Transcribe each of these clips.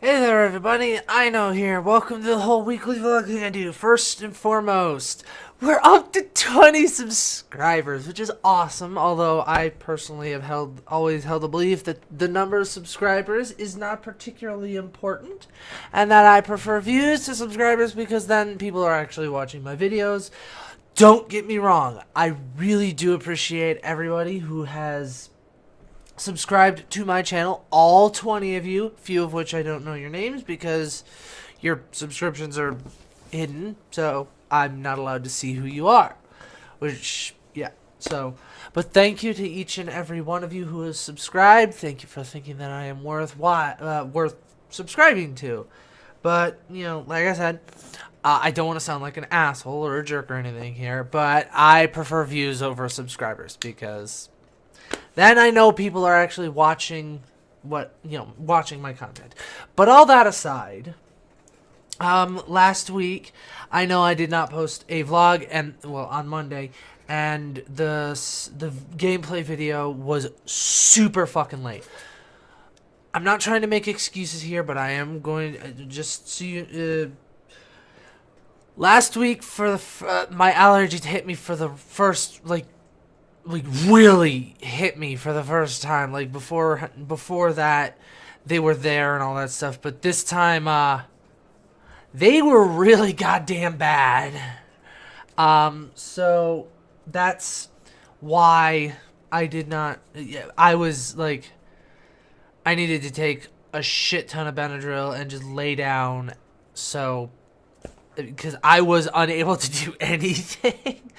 Hey there, everybody. Eino here. Welcome to the whole weekly vlog thing I do. First and foremost, we're up to 20 subscribers, which is awesome. Although I personally have always held the belief that the number of subscribers is not particularly important, and that I prefer views to subscribers because then people are actually watching my videos. Don't get me wrong. I really do appreciate everybody who has subscribed to my channel, all 20 of you, few of which I don't know your names because your subscriptions are hidden, so I'm not allowed to see who you are, which, yeah, so, but thank you to each and every one of you who has subscribed. Thank you for thinking that I am worth subscribing to, but, you know, like I said, I don't want to sound like an asshole or a jerk or anything here, but I prefer views over subscribers because then I know people are actually watching watching my content. But all that aside, last week, I know I did not post a vlog on Monday, and the gameplay video was super fucking late. I'm not trying to make excuses here, but I am going to just see. Last week, my allergies hit me for the first really hit me for the first time. Like before that, they were there and all that stuff, but this time they were really goddamn bad. So that's why I did not. I was like, I needed to take a shit ton of Benadryl and just lay down, so because I was unable to do anything.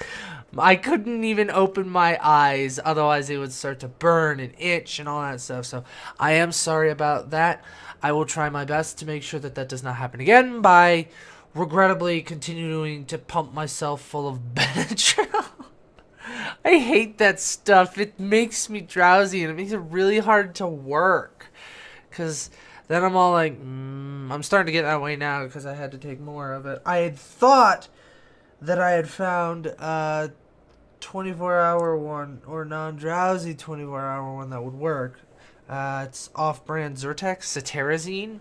I couldn't even open my eyes, otherwise it would start to burn and itch and all that stuff. So I am sorry about that. I will try my best to make sure that that does not happen again by regrettably continuing to pump myself full of Benadryl. I hate that stuff. It makes me drowsy and it makes it really hard to work. Because then I'm all like, I'm starting to get that way now because I had to take more of it. I had thought that I had found a 24-hour one or non-drowsy 24-hour one that would work. It's off-brand Zyrtec, cetirizine.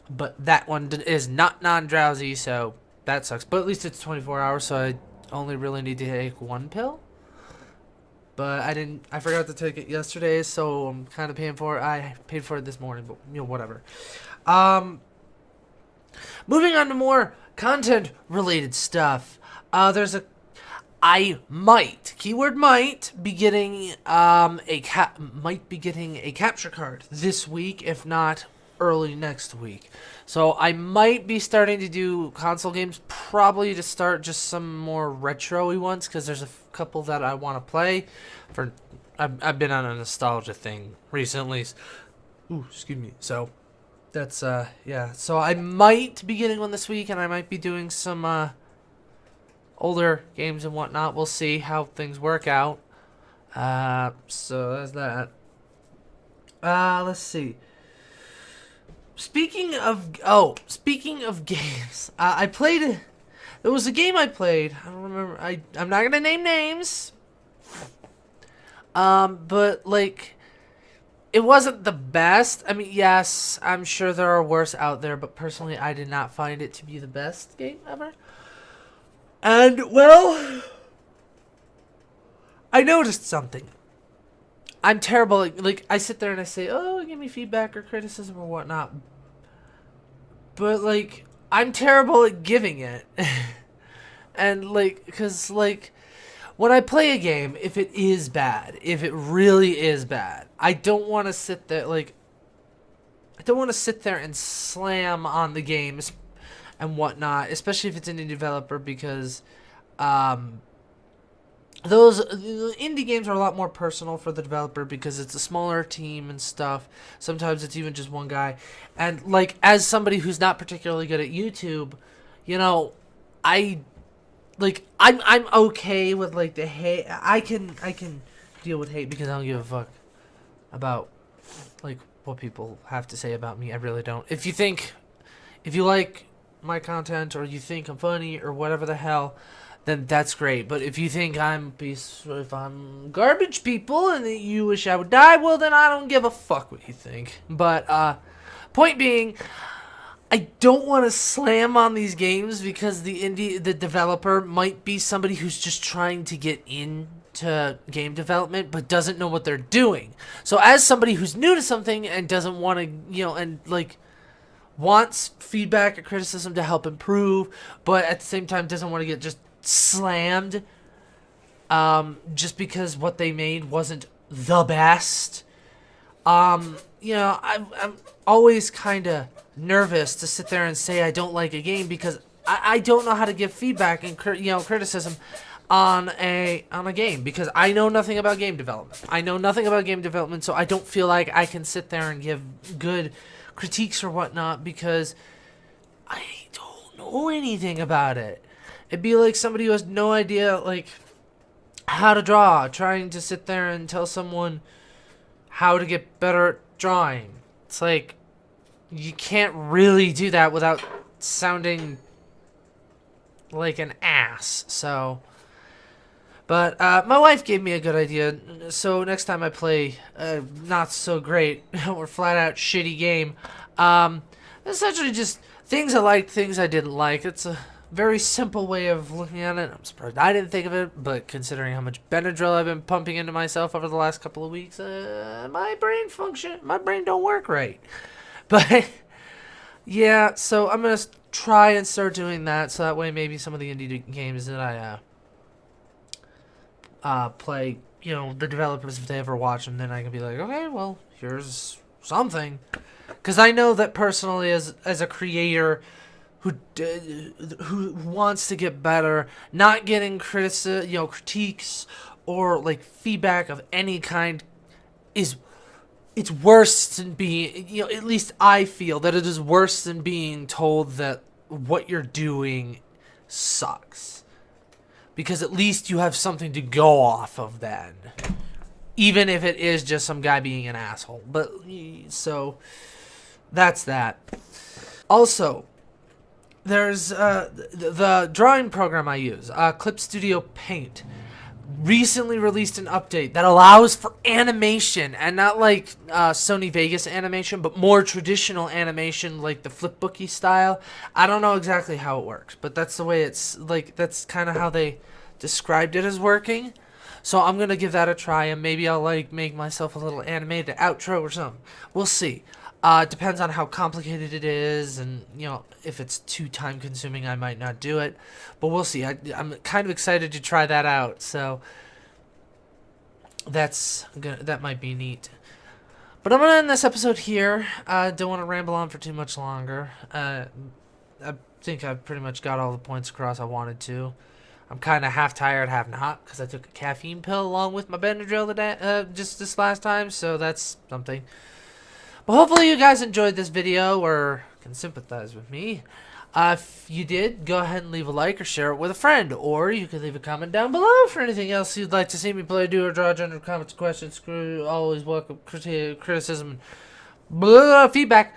But that one is not non-drowsy, so that sucks. But at least it's 24 hours, so I only really need to take one pill. But I forgot to take it yesterday, so I'm kind of paying for it. I paid for it this morning, but, you know, whatever. Moving on to more content-related stuff. I might, keyword might, be getting a capture card this week, if not early next week. So I might be starting to do console games, probably to start just some more retro-y ones, because there's a couple that I want to play. I've been on a nostalgia thing recently. Ooh, excuse me. So that's yeah. So I might be getting one this week, and I might be doing some older games and whatnot. We'll see how things work out. So that's that. Let's see. Speaking of games, I played. There was a game I played. I don't remember. I'm not gonna name names. But like, it wasn't the best. I mean, yes, I'm sure there are worse out there, but personally, I did not find it to be the best game ever. And, well, I noticed something. I'm terrible. Like, I sit there and I say, oh, give me feedback or criticism or whatnot. But, like, I'm terrible at giving it. And, like, because, like, when I play a game, if it is bad, if it really is bad, I don't want to sit there, like, I don't want to sit there and slam on the games and whatnot, especially if it's an indie developer, because those indie games are a lot more personal for the developer because it's a smaller team and stuff. Sometimes it's even just one guy. And like, as somebody who's not particularly good at YouTube, you know, I'm okay with like the hate. I can deal with hate because I don't give a fuck about like what people have to say about me. I really don't. If you like my content or you think I'm funny or whatever the hell, then that's great. But if you think if I'm garbage people and that you wish I would die, well then I don't give a fuck what you think. But Point being, I don't want to slam on these games because the developer might be somebody who's just trying to get into game development but doesn't know what they're doing. So as somebody who's new to something and doesn't want to, and like wants feedback or criticism to help improve, but at the same time doesn't want to get just slammed just because what they made wasn't the best. I'm always kind of nervous to sit there and say I don't like a game because I don't know how to give feedback and criticism on a game because I know nothing about game development. So I don't feel like I can sit there and give good critiques or whatnot because I don't know anything about it. It'd be like somebody who has no idea like how to draw, trying to sit there and tell someone how to get better at drawing. It's like you can't really do that without sounding like an ass. So, but my wife gave me a good idea. So next time I play not so great or flat out shitty game, essentially just things I liked, things I didn't like. It's a very simple way of looking at it. I'm surprised I didn't think of it, but considering how much Benadryl I've been pumping into myself over the last couple of weeks, my brain don't work right. But yeah, so I'm gonna try and start doing that, so that way maybe some of the indie games that I play, the developers, if they ever watch them, then I can be like, okay, well, here's something, because I know that personally, as a creator who wants to get better, not getting critiques or like feedback of any kind it's worse than being, at least I feel that it is worse than being told that what you're doing sucks. Because at least you have something to go off of then. Even if it is just some guy being an asshole. But, so, that's that. Also, there's the drawing program I use, Clip Studio Paint, recently released an update that allows for animation, and not like Sony Vegas animation, but more traditional animation like the flipbooky style. I don't know exactly how it works, but that's the way it's like, that's kind of how they described it as working. So I'm gonna give that a try, and maybe I'll like make myself a little animated outro or something. We'll see. Depends on how complicated it is, and if it's too time consuming, I might not do it, but we'll see. I'm kind of excited to try that out, so that might be neat. But I'm gonna end this episode here. I don't want to ramble on for too much longer. I think I've pretty much got all the points across I wanted to. I'm kind of half tired, half not, because I took a caffeine pill along with my Benadryl today, just this last time, so that's something. But hopefully you guys enjoyed this video or can sympathize with me. If you did, go ahead and leave a like or share it with a friend. Or you can leave a comment down below for anything else you'd like to see me play, do, or draw, general comments, questions, always welcome criticism, feedback.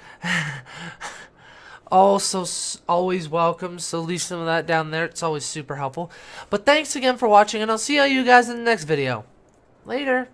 Also, always welcome, so leave some of that down there. It's always super helpful. But thanks again for watching, and I'll see all you guys in the next video. Later.